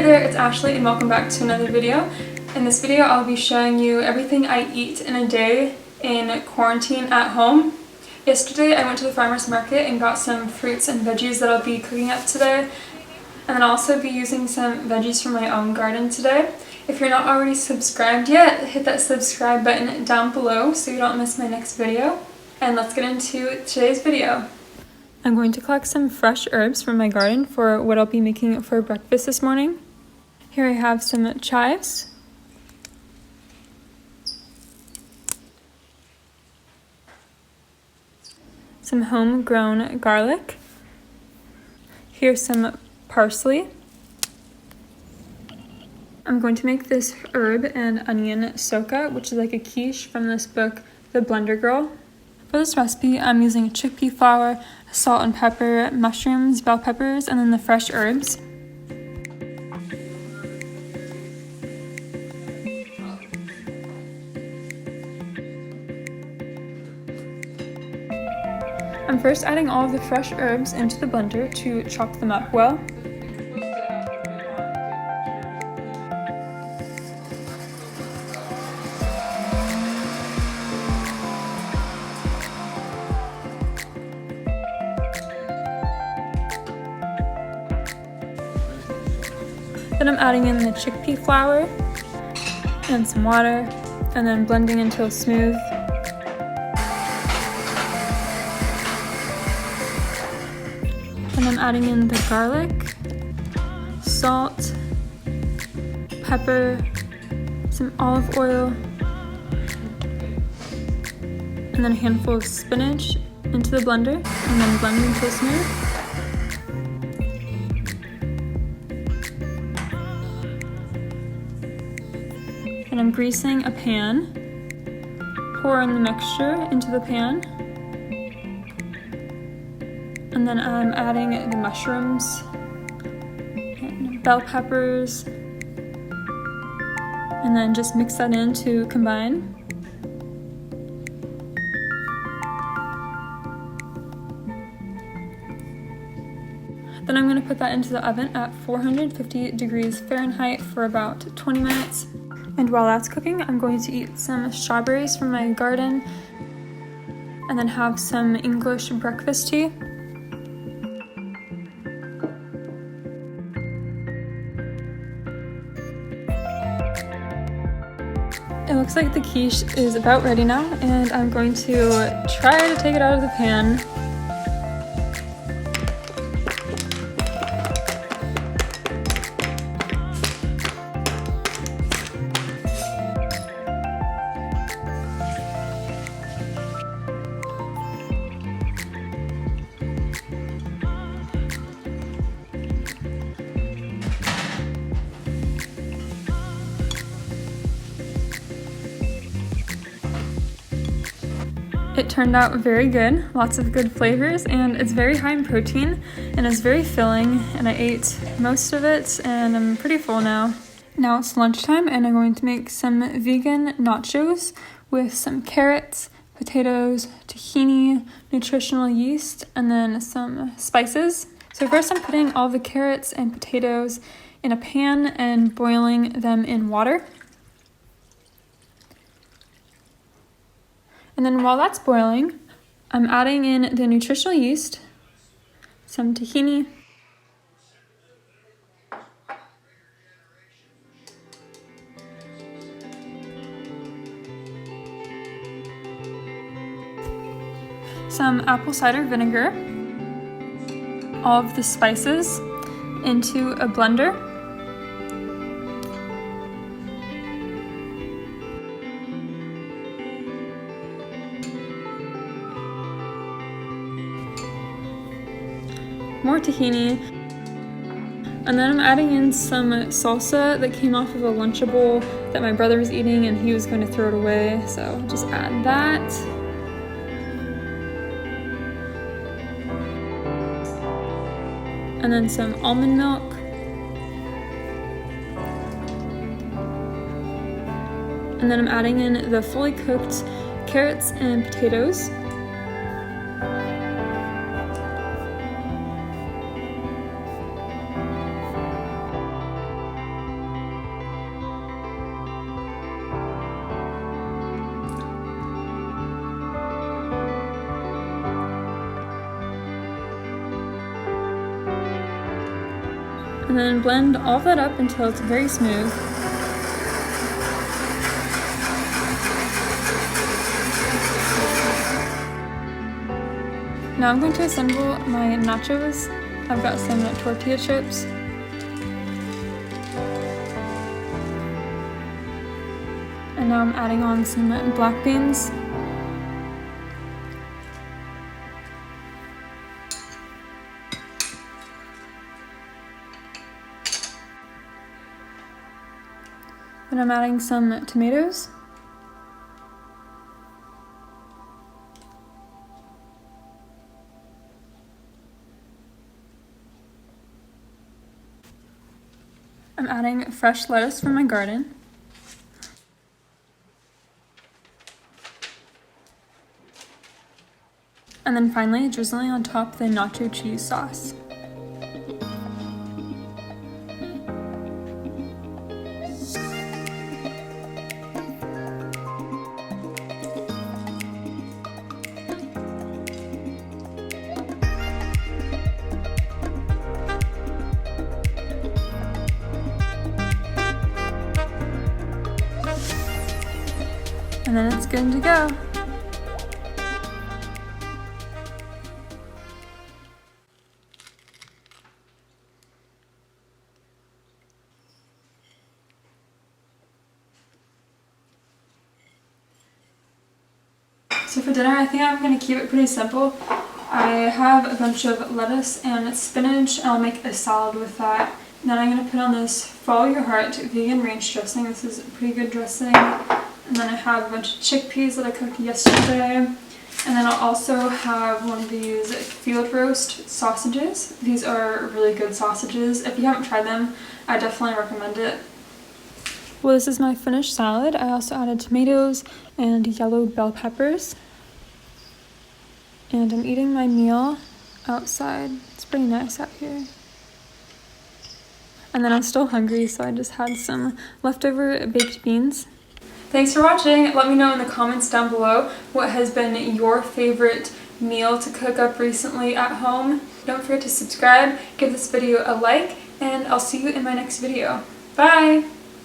there, it's Ashley and welcome back to another video. In this video I'll be showing you everything I eat in a day in quarantine at home. Yesterday I went to the farmer's market and got some fruits and veggies that I'll be cooking up today. And then I'll also be using some veggies from my own garden today. If you're not already subscribed yet, hit that subscribe button down below so you don't miss my next video. And let's get into today's video. I'm going to collect some fresh herbs from my garden for what I'll be making for breakfast this morning. Here I have some chives, some homegrown garlic, here's some parsley. I'm going to make this herb and onion soca, which is like a quiche from this book, The Blender Girl. For this recipe, I'm using chickpea flour, salt and pepper, mushrooms, bell peppers, and then the fresh herbs. I'm first adding all of the fresh herbs into the blender to chop them up well. Then I'm adding in the chickpea flour and some water, and then blending until smooth. And I'm adding in the garlic, salt, pepper, some olive oil, and then a handful of spinach into the blender, and then blend until smooth. And I'm greasing a pan, pouring the mixture into the pan, and then I'm adding the mushrooms, and bell peppers, and then just mix that in to combine. Then I'm going to put that into the oven at 450 degrees Fahrenheit for about 20 minutes. And while that's cooking, I'm going to eat some strawberries from my garden and then have some English breakfast tea. It looks like the quiche is about ready now, and I'm going to try to take it out of the pan. It turned out very good, lots of good flavors, and it's very high in protein and it's very filling, and I ate most of it and I'm pretty full now. Now it's lunchtime and I'm going to make some vegan nachos with some carrots, potatoes, tahini, nutritional yeast, and then some spices. So first I'm putting all the carrots and potatoes in a pan and boiling them in water. And then while that's boiling, I'm adding in the nutritional yeast, some tahini, some apple cider vinegar, all of the spices into a blender. More tahini, and then I'm adding in some salsa that came off of a Lunchable that my brother was eating and he was going to throw it away, so I'll just add that. And then some almond milk. And then I'm adding in the fully cooked carrots and potatoes. And then blend all of that up until it's very smooth. Now I'm going to assemble my nachos. I've got some tortilla chips. And now I'm adding on some black beans. Then I'm adding some tomatoes. I'm adding fresh lettuce from my garden. And then finally, drizzling on top the nacho cheese sauce. And then it's good to go. So for dinner, I think I'm going to keep it pretty simple. I have a bunch of lettuce and spinach, and I'll make a salad with that. And then I'm going to put on this Follow Your Heart vegan ranch dressing. This is a pretty good dressing. And then I have a bunch of chickpeas that I cooked yesterday. And then I'll also have one of these field roast sausages. These are really good sausages. If you haven't tried them, I definitely recommend it. Well, this is my finished salad. I also added tomatoes and yellow bell peppers. And I'm eating my meal outside. It's pretty nice out here. And then I'm still hungry, so I just had some leftover baked beans. Thanks for watching. Let me know in the comments down below what has been your favorite meal to cook up recently at home. Don't forget to subscribe, give this video a like, and I'll see you in my next video. Bye!